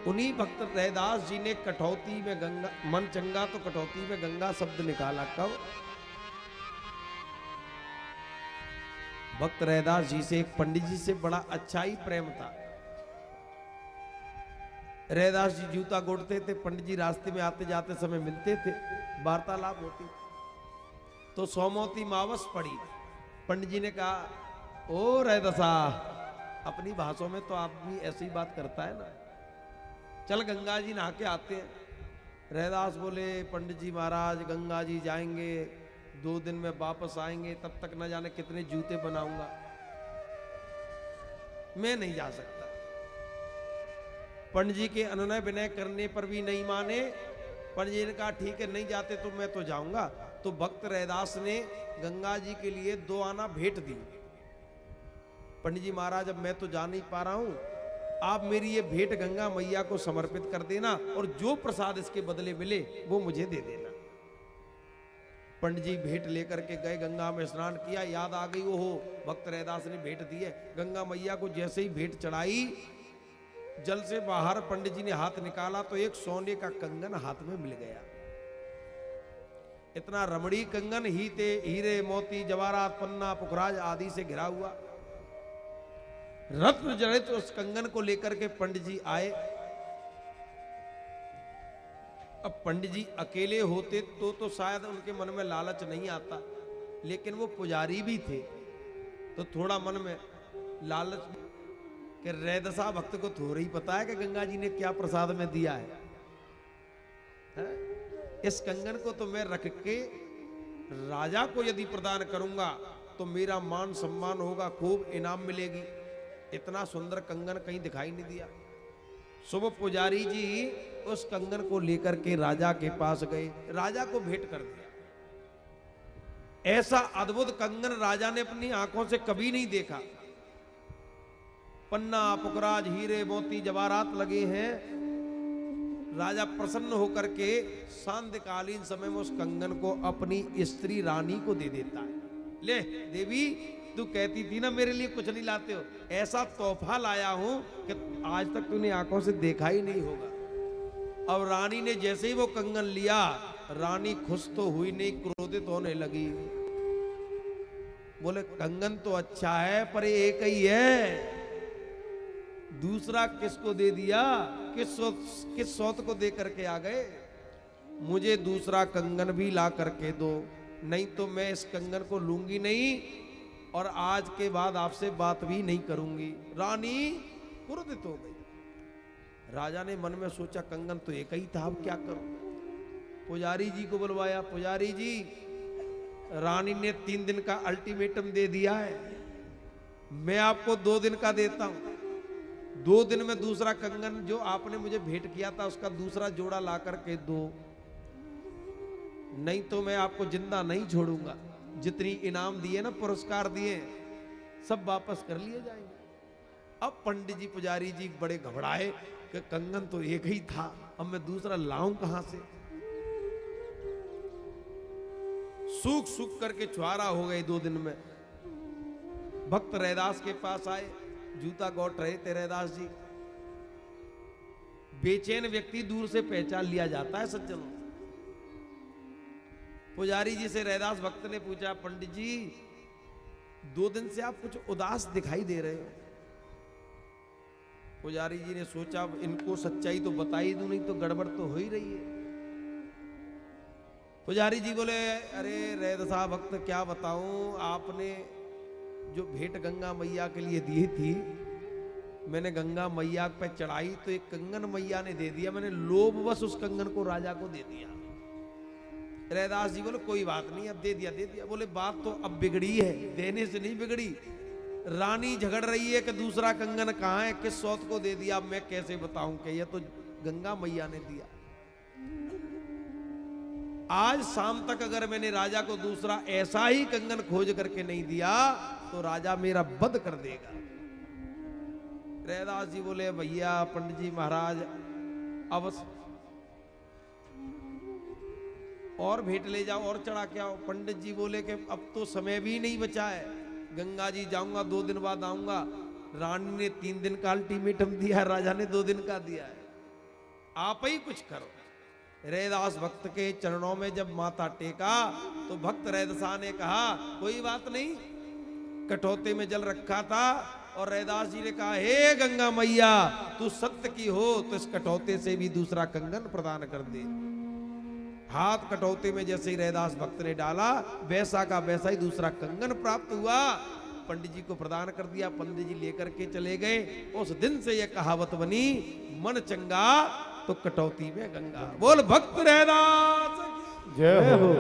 उन्हीं भक्त रैदास जी ने कटौती में गंगा, मन चंगा तो कटौती में गंगा शब्द निकाला। कब? भक्त रैदास जी से एक पंडित जी से बड़ा अच्छा ही प्रेम था। रैदास जी जूता गोड़ते थे, पंडित जी रास्ते में आते जाते समय मिलते थे, वार्तालाप होती। तो सोमवती मावस पड़ी। पंडित जी ने कहा, ओ रैदासा, अपनी भाषा में तो आदमी ऐसी बात करता है ना, चल गंगा जी नहा के आते हैं। रैदास बोले, पंडित जी महाराज गंगा जी जाएंगे, 2 दिन में वापस आएंगे, तब तक न जाने कितने जूते बनाऊंगा, मैं नहीं जा सकता। पंडित जी के अनुनय विनय करने पर भी नहीं माने। पंडित जी ने कहा, ठीक है नहीं जाते तो मैं तो जाऊंगा। तो भक्त रैदास ने गंगा जी के लिए 2 आना भेंट दी। पंडित जी महाराज, अब मैं तो जा नहीं पा रहा हूं, आप मेरी ये भेंट गंगा मैया को समर्पित कर देना और जो प्रसाद इसके बदले मिले वो मुझे दे देना। पंडित जी भेंट लेकर के गए, गंगा में स्नान किया, याद आ गई, ओहो भक्त रैदास ने भेंट दी है। गंगा मैया को जैसे ही भेंट चढ़ाई, जल से बाहर पंडित जी ने हाथ निकाला तो एक सोने का कंगन हाथ में मिल गया। इतना रमणी कंगन, हीरे मोती जवाहरात पन्ना पुखराज आदि से घिरा हुआ, रत्न जड़ित उस कंगन को लेकर के पंडित जी आए। अब पंडित जी अकेले होते तो शायद उनके मन में लालच नहीं आता, लेकिन वो पुजारी भी थे तो थोड़ा मन में लालच कि रैदासा भक्त को थोड़ा ही पता है कि गंगा जी ने क्या प्रसाद में दिया है? इस कंगन को तो मैं रख के राजा को यदि प्रदान करूंगा तो मेरा मान सम्मान होगा, खूब इनाम मिलेगी। इतना सुंदर कंगन कहीं दिखाई नहीं दिया। सुबह पुजारी जी उस कंगन को लेकर के राजा के पास गए, राजा को भेंट कर दिया। ऐसा अद्भुत कंगन राजा ने अपनी आंखों से कभी नहीं देखा। पन्ना पुखराज हीरे मोती जवाहरात लगे हैं। राजा प्रसन्न होकर के सांध्यकालीन समय में उस कंगन को अपनी स्त्री रानी को दे देता है। ले देवी, तू कहती थी ना मेरे लिए कुछ नहीं लाते हो, ऐसा तोहफा लाया हूं कि आज तक तूने आंखों से देखा ही नहीं होगा। अब रानी ने जैसे ही वो कंगन लिया, रानी खुश तो हुई नहीं, क्रोधित होने लगी। बोले कंगन तो अच्छा है पर एक ही है, दूसरा किसको दे दिया? किस सौत को दे करके आ गए? मुझे दूसरा कंगन भी ला करके दो, नहीं तो मैं इस कंगन को लूंगी नहीं और आज के बाद आपसे बात भी नहीं करूंगी। रानी क्रोधित हो गई। राजा ने मन में सोचा कंगन तो एक ही था, अब क्या करूं? पुजारी जी को बुलवाया। पुजारी जी, रानी ने 3 दिन का अल्टीमेटम दे दिया है, मैं आपको 2 दिन का देता हूं। 2 दिन में दूसरा कंगन जो आपने मुझे भेंट किया था उसका दूसरा जोड़ा ला करके दो, नहीं तो मैं आपको जिंदा नहीं छोड़ूंगा। जितनी इनाम दिए ना, पुरस्कार दिए, सब वापस कर लिए जाएंगे। अब पंडित जी पुजारी जी बड़े घबराए कि कंगन तो एक ही था, अब मैं दूसरा लाऊं कहां से? सूख सूख करके छुआरा हो गए 2 दिन में। भक्त रैदास के पास आए, जूता गौट रहे थे रैदास जी। बेचैन व्यक्ति दूर से पहचान लिया जाता है सज्जनों। पुजारी जी से रैदास भक्त ने पूछा, पंडित जी 2 दिन से आप कुछ उदास दिखाई दे रहे हो। पुजारी जी ने सोचा इनको सच्चाई तो बता ही दूं, नहीं तो गड़बड़ तो हो ही रही है। पुजारी जी बोले, अरे रैदासा भक्त क्या बताऊं, आपने जो भेंट गंगा मैया के लिए दी थी, मैंने गंगा मैया पे चढ़ाई तो एक कंगन मैया ने दे दिया, मैंने लोभवश उस कंगन को राजा को दे दिया। रैदास जी बोले कोई बात नहीं, अब दे दिया दे दिया। बोले बात तो अब बिगड़ी है, देने से नहीं बिगड़ी। रानी झगड़ रही है कि दूसरा कंगन कहां है, किस सौत को दे दिया। अब मैं कैसे बताऊं कि ये तो गंगा मैया ने दिया। आज शाम तक अगर मैंने राजा को दूसरा ऐसा ही कंगन खोज करके नहीं दिया तो राजा मेरा वध कर देगा। रैदास जी बोले, भैया पंडित जी महाराज अब और भेंट ले जाओ और चढ़ा के आओ। पंडित जी बोले कि अब तो समय भी नहीं बचा है, गंगा जी जाऊंगा 2 दिन बाद आऊंगा। रानी ने 3 दिन का अल्टीमेटम दिया है, राजा ने 2 दिन का दिया है। आप ही कुछ करो। रैदास भक्त के चरणों में जब माथा टेका तो भक्त रैदासा ने कहा कोई बात नहीं, कटौते में जल रखा था और रैदास जी ने कहा हे गंगा मैया तू सत्य की हो तो इस कटौते से भी दूसरा कंगन प्रदान कर दे। हाथ कटौते में जैसे ही रैदास भक्त ने डाला वैसा का वैसा ही दूसरा कंगन प्राप्त हुआ, पंडित जी को प्रदान कर दिया। पंडित जी लेकर के चले गए। उस दिन से यह कहावत बनी, मन चंगा तो कटौती में गंगा। बोल भक्त रैदास जय हो।